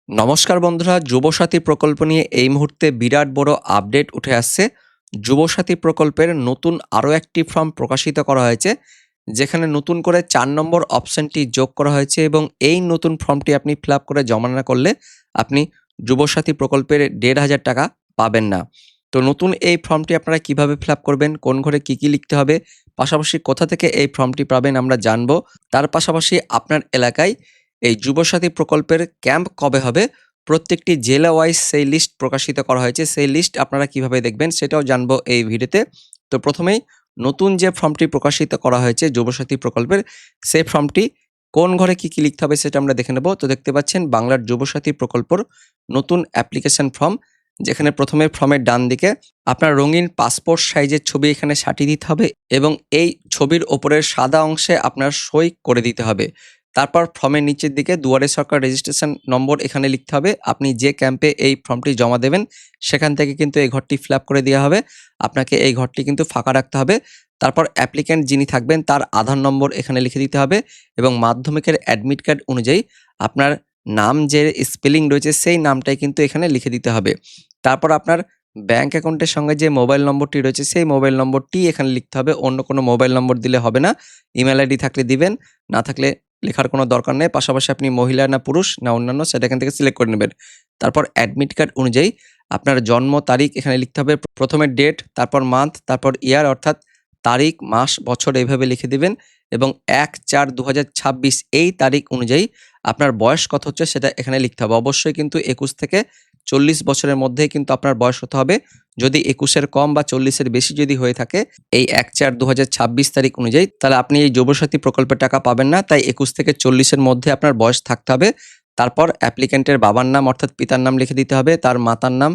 নমস্কার বন্ধুরা, যুবসাথী প্রকল্প নিয়ে এই মুহূর্তে বিরাট বড় আপডেট উঠে আসছে। যুবসাথী প্রকল্পের নতুন আরও একটি ফর্ম প্রকাশিত করা হয়েছে, যেখানে নতুন করে ৪ নম্বর অপশনটি যোগ করা হয়েছে এবং এই নতুন ফর্মটি আপনি ফিল আপ করে জমা না করলে আপনি যুবসাথী প্রকল্পের ১,৫০০ টাকা পাবেন না। তো নতুন এই ফর্মটি আপনারা কিভাবে ফিল আপ করবেন, কোন ঘরে কী কী লিখতে হবে, পাশাপাশি কোথা থেকে এই ফর্মটি পাবেন আমরা জানবো। তার পাশাপাশি আপনার এলাকায় এই যুবসাথী প্রকল্পের ক্যাম্প কবে হবে, প্রত্যেকটি জেলা ওয়াইজ সেই লিস্ট প্রকাশিত করা হয়েছে। সেই লিস্ট আপনারা কিভাবে দেখবেন সেটাও জানবো এই ভিডিওতে। তো প্রথমেই নতুন যে ফর্মটি প্রকাশিত করা হয়েছে যুবসাথী প্রকল্পের, সেই ফর্মটি কোন ঘরে কী কী লিখতে হবে সেটা আমরা দেখে নেব। তো দেখতে পাচ্ছেন বাংলার যুবসাথী প্রকল্পর নতুন অ্যাপ্লিকেশন ফর্ম, যেখানে প্রথমে ফর্মের ডান দিকে আপনার রঙিন পাসপোর্ট সাইজের ছবি এখানে সাটিয়ে দিতে হবে এবং এই ছবির ওপরের সাদা অংশে আপনার সই করে দিতে হবে। তারপর ফর্মের নিচের দিকে দুয়ারে সরকার রেজিস্ট্রেশন নম্বর এখানে লিখতে হবে। আপনি যে ক্যাম্পে এই ফর্মটি জমা দেবেন সেখান থেকে কিন্তু এই ঘরটি ফিল আপ করে দেওয়া হবে। আপনাকে এই ঘরটি কিন্তু ফাঁকা রাখতে হবে। তারপর অ্যাপ্লিক্যান্ট যিনি থাকবেন তার আধার নম্বর এখানে লিখে দিতে হবে এবং মাধ্যমিকের অ্যাডমিট কার্ড অনুযায়ী আপনার নাম যে স্পেলিং রয়েছে সেই নামটাই কিন্তু এখানে লিখে দিতে হবে। তারপর আপনার ব্যাঙ্ক অ্যাকাউন্টের সঙ্গে যে মোবাইল নম্বরটি রয়েছে সেই মোবাইল নম্বরটি এখানে লিখতে হবে। অন্য কোনো মোবাইল নম্বর দিলে হবে না। ইমেল আইডি থাকলে দিবেন, না থাকলে লেখার কোনো দরকার নেই। পাশাপাশি আপনি মহিলা না পুরুষ না অন্যান্য সেটা এখান থেকে সিলেক্ট করে নেবেন। তারপর অ্যাডমিট কার্ড অনুযায়ী আপনার জন্ম তারিখ এখানে লিখতে হবে। প্রথমে ডেট, তারপর মান্থ, তারপর ইয়ার, অর্থাৎ তারিখ, মাস, বছর এইভাবে লিখে দিবেন এবং ১/৪/২০২৬ এই তারিখ অনুযায়ী আপনার বয়স কত হচ্ছে সেটা এখানে লিখতে হবে। অবশ্যই কিন্তু ২১ থেকে ৪০ বছরের মধ্যেই কিন্তু আপনার বয়স হতে হবে। যদি ২১-এর কম বা ৪০-এর বেশি যদি হয়ে থাকে এই ১/৪/২০২৬ তারিখ অনুযায়ী, তাহলে আপনি এই যুবসাথী প্রকল্পের টাকা পাবেন না। তাই ২১ থেকে ৪০-এর মধ্যে আপনার বয়স থাকতে হবে। তারপর অ্যাপ্লিক্যান্টের বাবার নাম অর্থাৎ পিতার নাম লিখে দিতে হবে, তার মাতার নাম,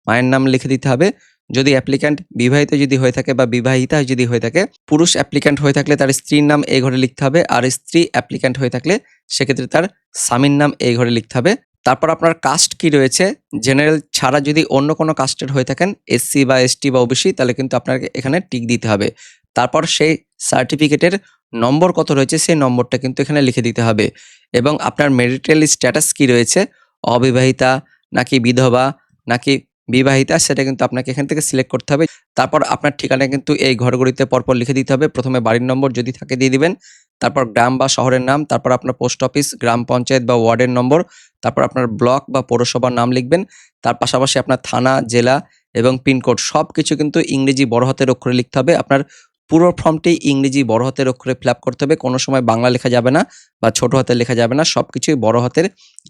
মায়ের নাম লিখে দিতে হবে। যদি অ্যাপ্লিক্যান্ট বিবাহিত যদি হয়ে থাকে বা বিবাহিতা যদি হয়ে থাকে, পুরুষ অ্যাপ্লিক্যান্ট হয়ে থাকলে তার স্ত্রীর নাম এই ঘরে লিখতে হবে, আর স্ত্রী অ্যাপ্লিক্যান্ট হয়ে থাকলে সেক্ষেত্রে তার স্বামীর নাম এই ঘরে লিখতে হবে। তারপর আপনার কাস্ট কি রয়েছে, জেনারেল ছাড়া যদি অন্য কোনো কাস্টের হয়ে থাকেন, এসসি বা এসটি বা ওবিসি, তাহলে কিন্তু আপনাকে এখানে টিক দিতে হবে। তারপর সেই সার্টিফিকেটের নম্বর কত রয়েছে সেই নম্বরটা কিন্তু এখানে লিখে দিতে হবে এবং আপনার ম্যারিটাল স্ট্যাটাস কি রয়েছে, অবিবাহিতা নাকি বিধবা নাকি বিবাহিতা, সেটা কিন্তু আপনাকে এখান থেকে সিলেক্ট করতে হবে। তারপর আপনার ঠিকানা কিন্তু এই ঘরগুলিতে পরপর লিখে দিতে হবে। প্রথমে বাড়ির নম্বর যদি থাকে দিয়ে দিবেন, তারপর গ্রাম বা শহরের নাম, তারপর আপনার পোস্ট অফিস, গ্রাম পঞ্চায়েত বা ওয়ার্ডের নম্বর, তারপর আপনার ব্লক বা পৌরসভার নাম লিখবেন। তার পাশাপাশি আপনার থানা, জেলা এবং পিনকোড সব কিছু কিন্তু ইংরেজি বড় হাতের অক্ষরে লিখতে হবে। আপনার পুরো ফর্মটি ইংরেজি বড় হাতের অক্ষরে ফিল আপ করতে হবে। কোনো সময় বাংলা লেখা যাবে না বা ছোট হাতে লেখা যাবে না, সব কিছুই বড় হাতের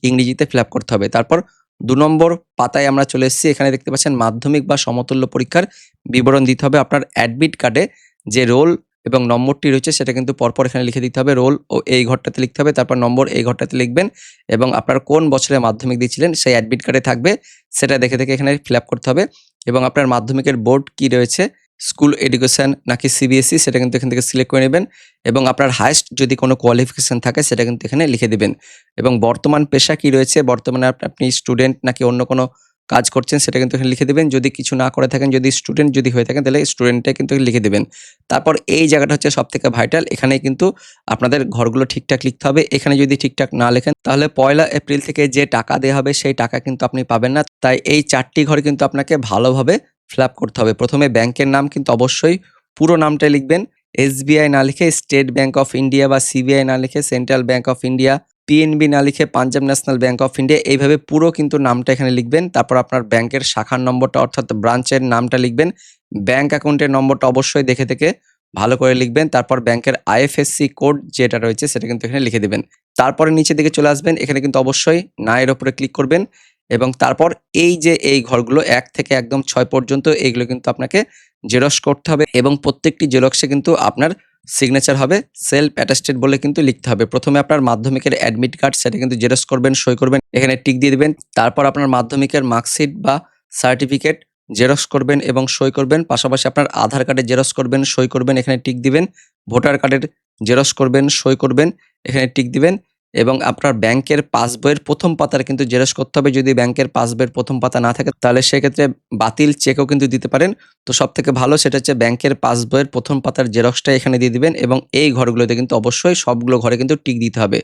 ইংরেজিতে ফিল আপ করতে হবে। তারপর ২ নম্বর পাতায় আমরা চলে এসেছি। এখানে দেখতে পাচ্ছেন মাধ্যমিক বা সমতুল্য পরীক্ষার বিবরণ দিতে হবে। আপনার অ্যাডমিট কার্ডে যে রোল এবং নম্বরটি রয়েছে সেটা কিন্তু পরপর এখানে লিখে দিতে হবে। রোল ও এই ঘরটাতে লিখতে হবে, তারপর নম্বর এই ঘরটাতে লিখবেন এবং আপনার কোন বছরে মাধ্যমিক দিয়েছিলেন সেই অ্যাডমিট কার্ডে থাকবে, সেটা দেখে দেখে এখানে ফিল আপ করতে হবে এবং আপনার মাধ্যমিকের বোর্ড কি রয়েছে, স্কুল এডুকেশন নাকি সিবিএসই, সেটা কিন্তু এখান থেকে সিলেক্ট করে নেবেন এবং আপনার হায়েস্ট যদি কোনো কোয়ালিফিকেশন থাকে সেটা কিন্তু এখানে লিখে দিবেন এবং বর্তমান পেশা কি রয়েছে, বর্তমানে আপনি স্টুডেন্ট নাকি অন্য কোনো কাজ করছেন সেটা কিন্তু এখানে লিখে দিবেন। যদি কিছু না করে থাকেন, যদি স্টুডেন্ট যদি হয়ে থাকেন তাহলে স্টুডেন্টটা কিন্তু লিখে দিবেন। তারপর এই জায়গাটা হচ্ছে সবথেকে ভাইটাল, এখানে কিন্তু আপনাদের ঘরগুলো ঠিকঠাক লিখতে হবে। এখানে যদি ঠিকঠাক না লেখেন তাহলে ১লা এপ্রিল থেকে যে টাকা দেওয়া হবে সেই টাকা কিন্তু আপনি পাবেন না। তাই এই ৪টি ঘর কিন্তু আপনাকে ভালোভাবে ফিল আপ করতে হবে। প্রথমে ব্যাংকের নাম কিন্তু অবশ্যই পুরো নামটাই লিখবেন। এসবিআই না লিখে স্টেট ব্যাংক অফ ইন্ডিয়া বা সিবিআই না লিখে central bank of India, PNB না লিখে Punjab national bank of India, এইভাবে পুরো কিন্তু নামটা এখানে লিখবেন। তারপর আপনার ব্যাংকের শাখার নম্বরটা অর্থাৎ ব্রাঞ্চের নামটা লিখবেন। ব্যাংক অ্যাকাউন্টের নম্বরটা অবশ্যই দেখে দেখে ভালো করে লিখবেন। তারপর ব্যাংকের আইএফএসসি কোড যেটা রয়েছে সেটা কিন্তু এখানে লিখে দেবেন। তারপরে নিচের দিকে চলে আসবেন, এখানে কিন্তু অবশ্যই না এর উপরে ক্লিক করবেন এবং তারপর এই যে এই ঘরগুলো ১ থেকে একদম ৬ পর্যন্ত এইগুলো কিন্তু আপনাকে জেরক্স করতে হবে এবং প্রত্যেকটি জেরক্সে কিন্তু আপনার সিগনেচার হবে, সেলফ অ্যাটাস্টেড বলে কিন্তু লিখতে হবে। প্রথমে আপনার মাধ্যমিকের অ্যাডমিট কার্ড সেটা কিন্তু জেরক্স করবেন, সই করবেন, এখানে টিক দিয়ে দিবেন। তারপর আপনার মাধ্যমিকের মার্কশিট বা সার্টিফিকেট জেরক্স করবেন এবং সই করবেন। পাশাপাশি আপনার আধার কার্ডের জেরক্স করবেন, সই করবেন, এখানে টিক দিবেন। ভোটার কার্ডের জেরক্স করবেন, সই করবেন, এখানে টিক দিবেন এবং আপনার ব্যাংকের পাসবইয়ের ১ম পাতার কিন্তু জেরক্স করতে হবে। যদি ব্যাংকের পাসবইয়ের ১ম পাতা না থাকে তাহলে সেক্ষেত্রে বাতিল চেকও কিন্তু দিতে পারেন। তো সবথেকে ভালো সেটা হচ্ছে ব্যাংকের পাসবইয়ের ১ম পাতার জেরক্সটা এখানে দিয়ে দিবেন এবং এই ঘরগুলোতে কিন্তু অবশ্যই সবগুলো ঘরে কিন্তু টিক দিতে হবে।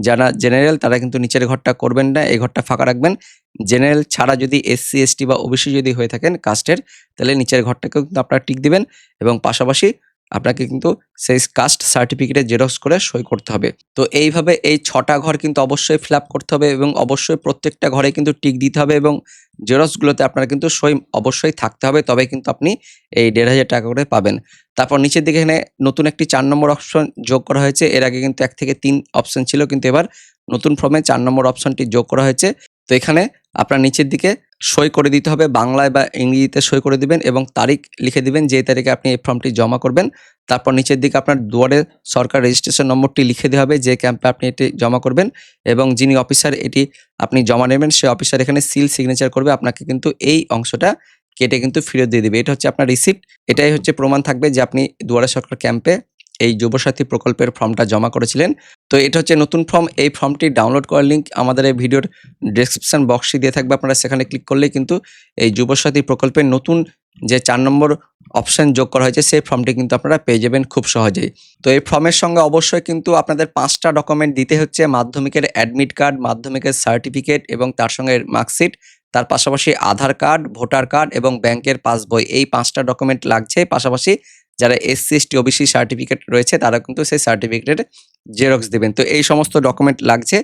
যারা জেনারেল তারা কিন্তু নিচের ঘরটা করবেন না, এই ঘরটা ফাঁকা রাখবেন। জেনারেল ছাড়া যদি এসসি, এসটি বা ওবিসি যদি হয়ে থাকেন কাস্টের, তাহলে নিচের ঘরটাকেও কিন্তু আপনারা টিক দিবেন এবং পাশাপাশি আপনাকে কিন্তু সেই কাস্ট সার্টিফিকেটের জেরক্স করে সই করতে হবে। তো এইভাবে এই ৬টা ঘর কিন্তু অবশ্যই ফিল আপ করতে হবে এবং অবশ্যই প্রত্যেকটা ঘরে কিন্তু টিক দিতে হবে এবং জেরক্সগুলোতে আপনার কিন্তু সই অবশ্যই থাকতে হবে। তবে কিন্তু আপনি এই ১,৫০০ টাকা করে পাবেন। তারপর নিচের দিকে এখানে নতুন একটি ৪ নম্বর অপশন যোগ করা হয়েছে। এর আগে কিন্তু ১ থেকে ৩ অপশন ছিল, কিন্তু এবার নতুন ফর্মে ৪ নম্বর অপশনটি যোগ করা হয়েছে। তো এখানে আপনার নিচের দিকে সই করে দিতে হবে, বাংলায় বা ইংরেজিতে সই করে দিবেন এবং তারিখ লিখে দিবেন যে তারিখে আপনি এই ফর্মটি জমা করবেন। তারপর নিচের দিকে আপনার দুয়ারে সরকার রেজিস্ট্রেশন নম্বরটি লিখে দেওয়া হবে যে ক্যাম্পে আপনি এটি জমা করবেন এবং যিনি অফিসার এটি আপনি জমা নেবেন সেই অফিসার এখানে সিল সিগনেচার করবে, আপনাকে কিন্তু এই অংশটা কেটে কিন্তু ফেরত দিয়ে দিবে। এটা হচ্ছে আপনার রিসিপ্ট, এটাই হচ্ছে প্রমাণ থাকবে যে আপনি দুয়ারে সরকার ক্যাম্পে এই যুবসাথী প্রকল্পের ফর্মটা জমা করেছিলেন। তো এটা হচ্ছে নতুন ফর্ম। এই ফর্মটি ডাউনলোড করার লিঙ্ক আমাদের এই ভিডিওর ডেসক্রিপশন বক্সে দিয়ে থাকবে, আপনারা সেখানে ক্লিক করলেই কিন্তু এই যুবসাথী প্রকল্পের নতুন যে ৪ নম্বর অপশন যোগ করা হয়েছে সেই ফর্মটি কিন্তু আপনারা পেয়ে যাবেন খুব সহজেই। তো এই ফর্মের সঙ্গে অবশ্যই কিন্তু আপনাদের ৫টা ডকুমেন্ট দিতে হচ্ছে, মাধ্যমিকের অ্যাডমিট কার্ড, মাধ্যমিকের সার্টিফিকেট এবং তার সঙ্গে মার্কশিট, তার পাশাপাশি আধার কার্ড, ভোটার কার্ড এবং ব্যাংকের পাসবই, এই ৫টা ডকুমেন্ট লাগছে। পাশাপাশি যারা এসসি, এসটি, ওবিসি সার্টিফিকেট রয়েছে তারা কিন্তু সেই সার্টিফিকেটের জেরক্স দিবেন। তো এই সমস্ত ডকুমেন্ট লাগছে।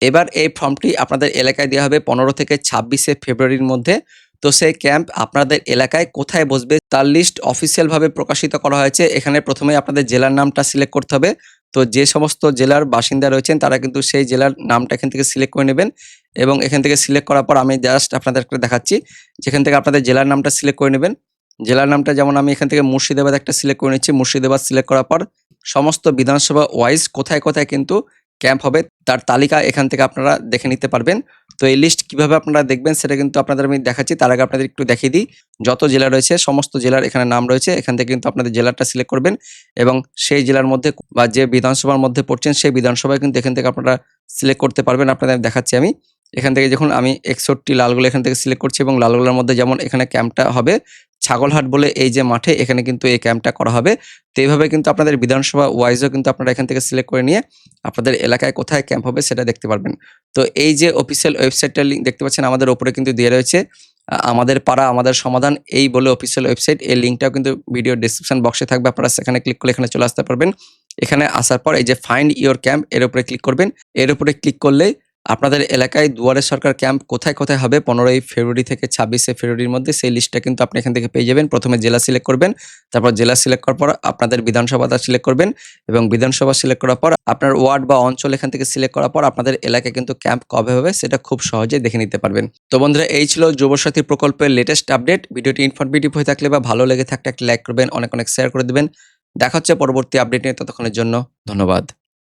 এবার এই ফর্মটি আপনাদের এলাকায় দেওয়া হবে ১৫ থেকে ২৬শে ফেব্রুয়ারির মধ্যে। তো সেই ক্যাম্প আপনাদের এলাকায় কোথায় বসবে তার লিস্ট অফিসিয়াল ভাবে প্রকাশিত করা হয়েছে। এখানে প্রথমেই আপনাদের জেলার নামটা সিলেক্ট করতে হবে। তো যে সমস্ত জেলার বাসিন্দা রয়েছেন তারা কিন্তু সেই জেলার নামটা এখান থেকে সিলেক্ট করে নেবেন এবং এখান থেকে সিলেক্ট করার পর আমি জাস্ট আপনাদেরকে দেখাচ্ছি যেখান থেকে আপনাদের জেলার নামটা সিলেক্ট করে নেবেন। জেলার নামটা যেমন আমি এখান থেকে মুর্শিদাবাদ একটা সিলেক্ট করে নিচ্ছি। মুর্শিদাবাদ সিলেক্ট করার পর সমস্ত বিধানসভা ওয়াইজ কোথায় কোথায় কিন্তু ক্যাম্প হবে তার তালিকা এখান থেকে আপনারা দেখে নিতে পারবেন। তো এই লিস্ট কিভাবে আপনারা দেখবেন সেটা কিন্তু আপনাদের আমি দেখাচ্ছি। তার আগে আপনাদের একটু দেখিয়ে দিই, যত জেলা রয়েছে সমস্ত জেলার এখানে নাম রয়েছে। এখান থেকে কিন্তু আপনাদের জেলাটা সিলেক্ট করবেন এবং সেই জেলার মধ্যে বা যে বিধানসভার মধ্যে পড়ছেন সেই বিধানসভায় কিন্তু এখান থেকে আপনারা সিলেক্ট করতে পারবেন। আপনাদের দেখাচ্ছি আমি এখান থেকে, যখন আমি ৬১ লালগোলা এখান থেকে সিলেক্ট করছি এবং লালগোলার মধ্যে যেমন এখানে ক্যাম্পটা হবে ছাগলহাট বলে এই যে মাঠে, এখানে কিন্তু এই ক্যাম্পটা করা হবে। তো এইভাবে কিন্তু আপনাদের বিধানসভা ওয়াইজও কিন্তু আপনারা এখান থেকে সিলেক্ট করে নিয়ে আপনাদের এলাকায় কোথায় ক্যাম্প হবে সেটা দেখতে পারবেন। তো এই যে অফিসিয়াল ওয়েবসাইটটার লিঙ্ক দেখতে পাচ্ছেন আমাদের ওপরে কিন্তু দিয়ে রয়েছে, আমাদের পাড়া আমাদের সমাধান এই বলে অফিসিয়াল ওয়েবসাইট। এই লিঙ্কটাও কিন্তু ভিডিও ডেসক্রিপশন বক্সে থাকবে, আপনারা সেখানে ক্লিক করলে এখানে চলে আসতে পারবেন। এখানে আসার পর এই যে ফাইন্ড ইওর ক্যাম্প এর উপরে ক্লিক করবেন। এর উপরে ক্লিক করলেই আপনাদের এলাকায় দুয়ারে সরকার ক্যাম্প কোথায় কোথায় হবে ১৫ই ফেব্রুয়ারি থেকে ২৬শে ফেব্রুয়ারির মধ্যে সেই লিস্টটা কিন্তু আপনি এখান থেকে পেয়ে যাবেন। প্রথমে জেলা সিলেক্ট করবেন, তারপর জেলা সিলেক্ট করার পর আপনাদের বিধানসভাটা সিলেক্ট করবেন এবং বিধানসভা সিলেক্ট করার পর আপনার ওয়ার্ড বা অঞ্চল এখান থেকে সিলেক্ট করার পর আপনাদের এলাকায় কিন্তু ক্যাম্প কবে হবে সেটা খুব সহজেই দেখে নিতে পারবেন। তো বন্ধুরা এই ছিল যুবসাথী প্রকল্পের লেটেস্ট আপডেট। ভিডিওটি ইনফরমেটিভ হয়ে থাকলে বা ভালো লেগে থাকলে একটা লাইক করবেন, অনেক অনেক শেয়ার করে দেবেন। দেখা হচ্ছে পরবর্তী আপডেট নিয়ে, ততক্ষণের জন্য ধন্যবাদ।